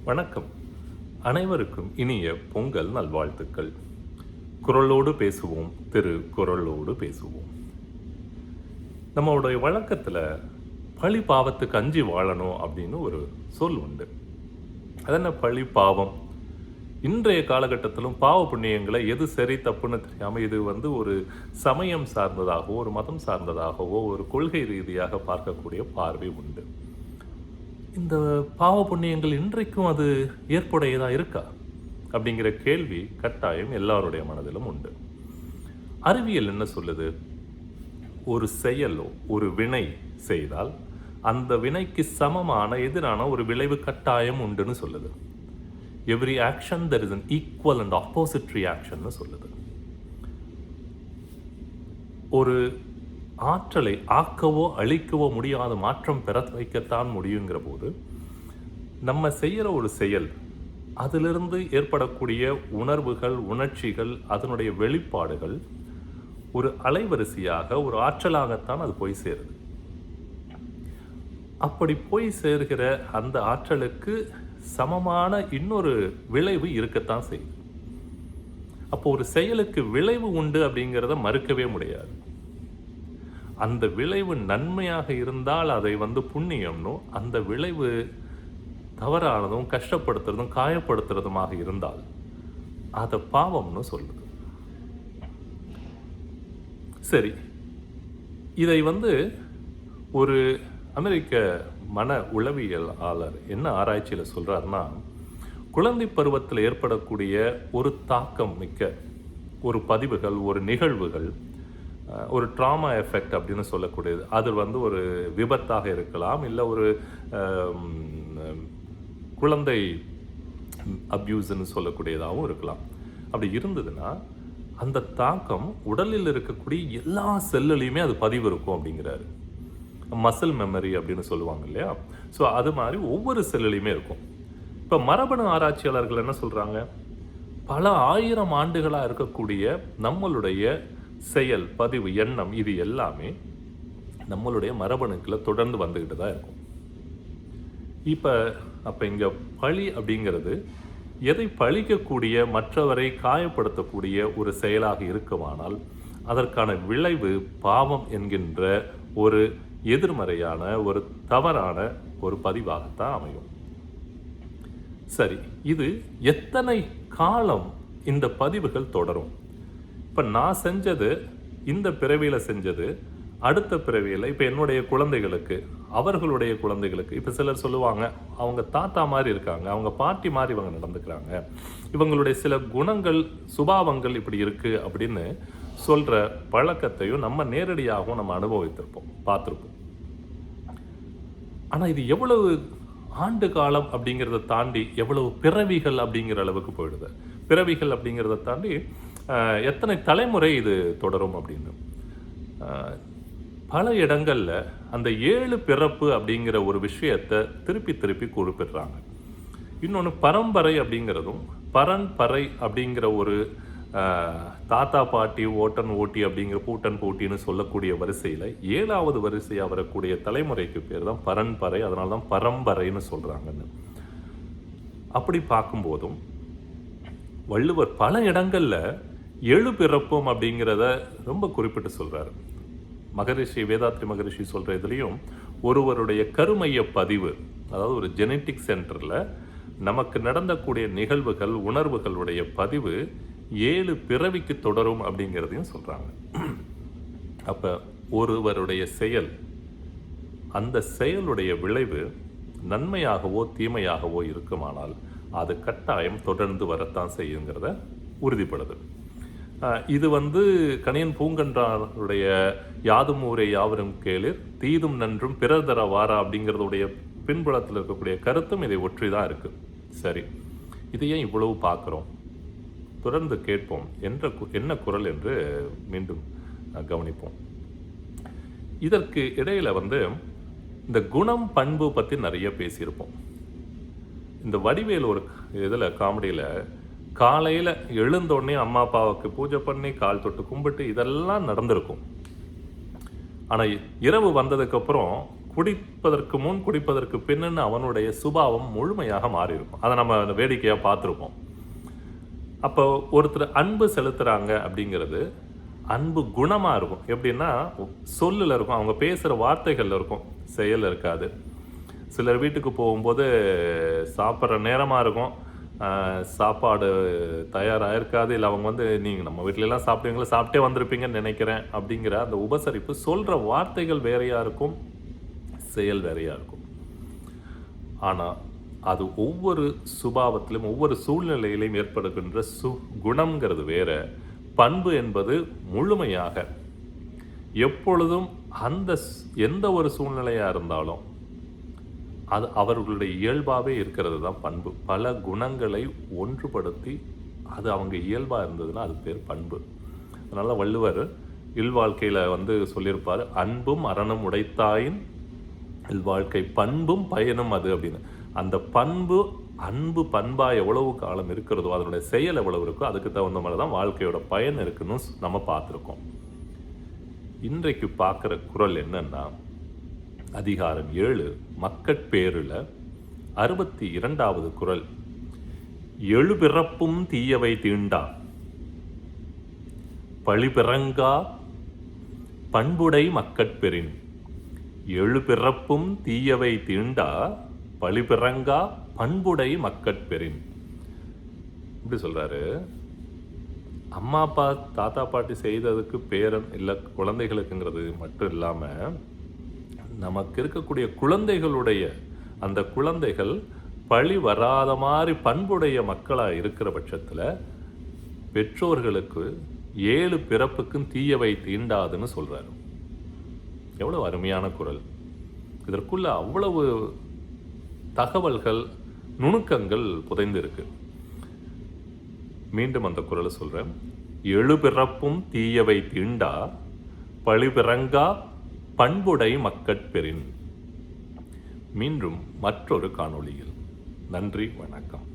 வணக்கம். அனைவருக்கும் இனிய பொங்கல் நல்வாழ்த்துக்கள். குரலோடு பேசுவோம், திரு குரலோடு பேசுவோம். நம்மளுடைய வழக்கத்தில் பழி பாவத்துக்கு அஞ்சி வாழணும் அப்படின்னு ஒரு சொல் உண்டு. அது என்ன பழி பாவம்? இன்றைய காலகட்டத்திலும் பாவ புண்ணியங்களை எது சரி தப்புன்னு தெரியாமல் இது ஒரு சமயம் சார்ந்ததாகவோ ஒரு மதம் சார்ந்ததாகவோ ஒரு கொள்கை ரீதியாக பார்க்கக்கூடிய பார்வை உண்டு. இந்த பாவ புண்ணியங்கள் இன்றைக்கும் அது ஏற்புடையதா இருக்கா அப்படிங்கிற கேள்வி கட்டாயம் எல்லாருடைய மனதிலும் உண்டு. அறிவியல் என்ன சொல்லுது? ஒரு செயலோ ஒரு வினை செய்தால் அந்த வினைக்கு சமமான எதிரான ஒரு விளைவு கட்டாயம் உண்டுன்னு சொல்லுது. Every action there is an equal and opposite reaction சொல்லுது. ஒரு ஆற்றலை ஆக்கவோ அழிக்கவோ முடியாத மாற்றம் பெற வைக்கத்தான் முடியுங்கிற போது நம்ம செய்கிற ஒரு செயல் அதிலிருந்து ஏற்படக்கூடிய உணர்வுகள் உணர்ச்சிகள் அதனுடைய வெளிப்பாடுகள் ஒரு அலைவரிசையாக ஒரு ஆற்றலாகத்தான் அது போய் சேருது. அப்படி போய் சேர்கிற அந்த ஆற்றலுக்கு சமமான இன்னொரு விளைவு இருக்கத்தான் செய்யுது. அப்போ ஒரு செயலுக்கு விளைவு உண்டு அப்படிங்கிறத மறுக்கவே முடியாது. அந்த விளைவு நன்மையாக இருந்தால் அதை புண்ணியம்னும், அந்த விளைவு தவறானதும் கஷ்டப்படுத்துறதும் காயப்படுத்துறதுமாக இருந்தால் அதை பாவம்னு சொல்லுது. சரி, இதை ஒரு அமெரிக்க மன உளவியலாளர் என்ன ஆராய்ச்சியில் சொல்றாருன்னா, குழந்தை பருவத்தில் ஏற்படக்கூடிய ஒரு தாக்கம் மிக்க ஒரு பதிவுகள், ஒரு நிகழ்வுகள், ஒரு ட்ராமா எஃபெக்ட் அப்படின்னு சொல்லக்கூடியது. அது ஒரு விபத்தாக இருக்கலாம், இல்லை ஒரு குழந்தை அப்யூஸ்ன்னு சொல்லக்கூடியதாகவும் இருக்கலாம். அப்படி இருந்ததுன்னா அந்த தாக்கம் உடலில் இருக்கக்கூடிய எல்லா செல்லுலையுமே அது பதிவு இருக்கும் அப்படிங்கிறாரு. மசில் மெமரி அப்படின்னு சொல்லுவாங்க இல்லையா? ஸோ அது மாதிரி ஒவ்வொரு செல்லுலையுமே இருக்கும். இப்போ மரபணு ஆராய்ச்சியாளர்கள் என்ன சொல்கிறாங்க? பல ஆயிரம் ஆண்டுகளாக இருக்கக்கூடிய நம்மளுடைய செயல், பதிவு, எண்ணம் இது எல்லாமே நம்மளுடைய மரபணுக்களை தொடர்ந்து வந்துக்கிட்டு தான் இருக்கும். அப்போ இங்கே பழி அப்படிங்கிறது எதை பழிக்கக்கூடிய, மற்றவரை காயப்படுத்தக்கூடிய ஒரு செயலாக இருக்குமானால் அதற்கான விளைவு பாவம் என்கின்ற ஒரு எதிர்மறையான ஒரு தவறான ஒரு பதிவாகத்தான் அமையும். சரி, இது எத்தனை காலம் இந்த பதிவுகள் தொடரும்? இப்போ நான் செஞ்சது, இந்த பிறவியில் செஞ்சது அடுத்த பிறவியில், இப்போ என்னுடைய குழந்தைகளுக்கு, அவர்களுடைய குழந்தைகளுக்கு, இப்போ சிலர் சொல்லுவாங்க அவங்க தாத்தா மாதிரி இருக்காங்க, அவங்க பாட்டி மாதிரி இவங்க நடந்துக்கிறாங்க, இவங்களுடைய சில குணங்கள் சுபாவங்கள் இப்படி இருக்குது அப்படின்னு சொல்கிற பழக்கத்தையும் நம்ம நேரடியாகவும் நம்ம அனுபவித்திருப்போம், பார்த்துருப்போம். ஆனால் இது எவ்வளவு ஆண்டு காலம் அப்படிங்கிறத தாண்டி எவ்வளவு பிறவிகள் அப்படிங்கிற அளவுக்கு போயிடுது. பிறவிகள் அப்படிங்கிறத தாண்டி எத்தனை தலைமுறை இது தொடரும் அப்படின்னு பல இடங்களில் அந்த 7 பிறப்பு அப்படிங்கிற ஒரு விஷயத்தை திருப்பி திருப்பி குறிப்பிடுறாங்க. இன்னொன்று பரம்பரை அப்படிங்கிறதும், பரன்பறை அப்படிங்கிற ஒரு தாத்தா பாட்டி ஓட்டன் ஓட்டி அப்படிங்கிற பூட்டன் போட்டின்னு சொல்லக்கூடிய வரிசையில் 7வது வரிசையாக வரக்கூடிய தலைமுறைக்கு பேர் தான் பரன்பறை. அதனால தான் பரம்பரைன்னு சொல்கிறாங்கன்னு. அப்படி பார்க்கும்போதும் வள்ளுவர் பல இடங்களில் 7 பிறப்போம் அப்படிங்கிறத ரொம்ப குறிப்பிட்டு சொல்கிறார். மகரிஷி, வேதாத்ரி மகரிஷி சொல்கிற இதுலேயும் ஒருவருடைய கருமைய பதிவு, அதாவது ஒரு ஜெனட்டிக் சென்டரில் நமக்கு நடந்தக்கூடிய நிகழ்வுகள், உணர்வுகளுடைய பதிவு 7 பிறவிக்கு தொடரும் அப்படிங்கிறதையும் சொல்கிறாங்க. அப்போ ஒருவருடைய செயல், அந்த செயலுடைய விளைவு நன்மையாகவோ தீமையாகவோ இருக்குமானால் அது கட்டாயம் தொடர்ந்து வரத்தான் செய்யுங்கிறத உறுதிப்படுது. இது கணியன் பூங்கன்றாருடைய யாதும் ஊரே யாவரும் கேளிர் தீதும் நன்றும் பிறர் தர வாரா அப்படிங்கிறதுடைய பின்புலத்தில் இருக்கக்கூடிய கருத்தும் இதை ஒற்றி தான் இருக்குது. சரி, இதை ஏன் இவ்வளவு பார்க்குறோம்? தொடர்ந்து கேட்போம். என்ன குரல் என்று மீண்டும் கவனிப்போம். இதற்கு இடையில் இந்த குணம் பண்பு பற்றி நிறைய பேசியிருப்போம். இந்த வடிவேல் ஒரு இதில் காமெடியில் காலையில் எழுந்தோடனே அம்மா அப்பாவுக்கு பூஜை பண்ணி கால் தொட்டு கும்பிட்டு இதெல்லாம் நடந்திருக்கும். ஆனால் இரவு வந்ததுக்கப்புறம் குடிப்பதற்கு முன் குடிப்பதற்கு பின்னு அவனுடைய சுபாவம் முழுமையாக மாறி இருக்கும். அதை நம்ம வேடிக்கையாக பார்த்துருப்போம். அப்போ ஒருத்தர் அன்பு செலுத்துகிறாங்க அப்படிங்கிறது அன்பு குணமாக இருக்கும். எப்படின்னா சொல்லில் இருக்கும், அவங்க பேசுகிற வார்த்தைகளில் இருக்கும், செயல் இருக்காது. சிலர் வீட்டுக்கு போகும்போது சாப்பிட்ற நேரமாக இருக்கும், சாப்பாடு தயாராக இருக்காது, இல்லை அவங்க நீங்கள் நம்ம வீட்டிலலாம் சாப்பிட்டீங்களா, சாப்பிட்டே வந்திருப்பீங்கன்னு நினைக்கிறேன் அப்படிங்கிற அந்த உபசரிப்பு சொல்கிற வார்த்தைகள் வேறையாக இருக்கும், செயல் வேறையாக இருக்கும். ஆனால் அது ஒவ்வொரு சுபாவத்திலும் ஒவ்வொரு சூழ்நிலையிலையும் ஏற்படுகின்ற குணம்ங்கிறது வேற. பண்பு என்பது முழுமையாக எப்பொழுதும் எந்த ஒரு சூழ்நிலையாக இருந்தாலும் அது அவர்களுடைய இயல்பாகவே இருக்கிறது தான் பண்பு. பல குணங்களை ஒன்றுபடுத்தி அது அவங்க இயல்பாக இருந்ததுன்னா அது பேர் பண்பு. அதனால் வள்ளுவர் இல்வாழ்க்கையில் சொல்லியிருப்பார், அன்பும் அறனும் உடைத்தாயின் இல்வாழ்க்கை பண்பும் பயனும் அது அப்படின்னு. அந்த அன்பு பண்பாக எவ்வளவு காலம் இருக்கிறதோ அதனுடைய செயல் எவ்வளவு இருக்கோ அதுக்கு தகுந்த மாதிரி தான் வாழ்க்கையோட பயன் இருக்குன்னு நம்ம பார்த்துருக்கோம். இன்றைக்கு பார்க்குற குறள் என்னன்னா, அதிகாரம் 7 மக்கட்பேருல 62வது குறள். எழுபிறப்பும் தீயவை தீண்டா பழிபிறங்கா பண்புடை மக்கட்பெறின். எழுபிறப்பும் தீயவை தீண்டா பழிபிறங்கா பண்புடை மக்கட்பெறின். இப்படி சொல்றாரு. அம்மா அப்பா தாத்தா பாட்டி செய்ததுக்கு பேரன் இல்லை குழந்தைகளுக்குங்கிறது மட்டும் இல்லாமல் நமக்கு இருக்கக்கூடிய குழந்தைகளுடைய அந்த குழந்தைகள் பழி வராத மாதிரி பண்புடைய மக்களாக இருக்கிற பட்சத்தில் பெற்றோர்களுக்கு 7 பிறப்புக்கும் தீயவை தீண்டாதுன்னு சொல்கிறாரு. எவ்வளோ அருமையான குறள்! இதற்குள்ள அவ்வளவு தகவல்கள், நுணுக்கங்கள் புதைந்து இருக்கு. மீண்டும் அந்த குறளை சொல்கிறேன். எழுபிறப்பும் தீயவை தீண்டா பழிபிறங்கா பண்புடை மக்கட்பெறின். மீண்டும் மற்றொரு காணொளியில். நன்றி, வணக்கம்.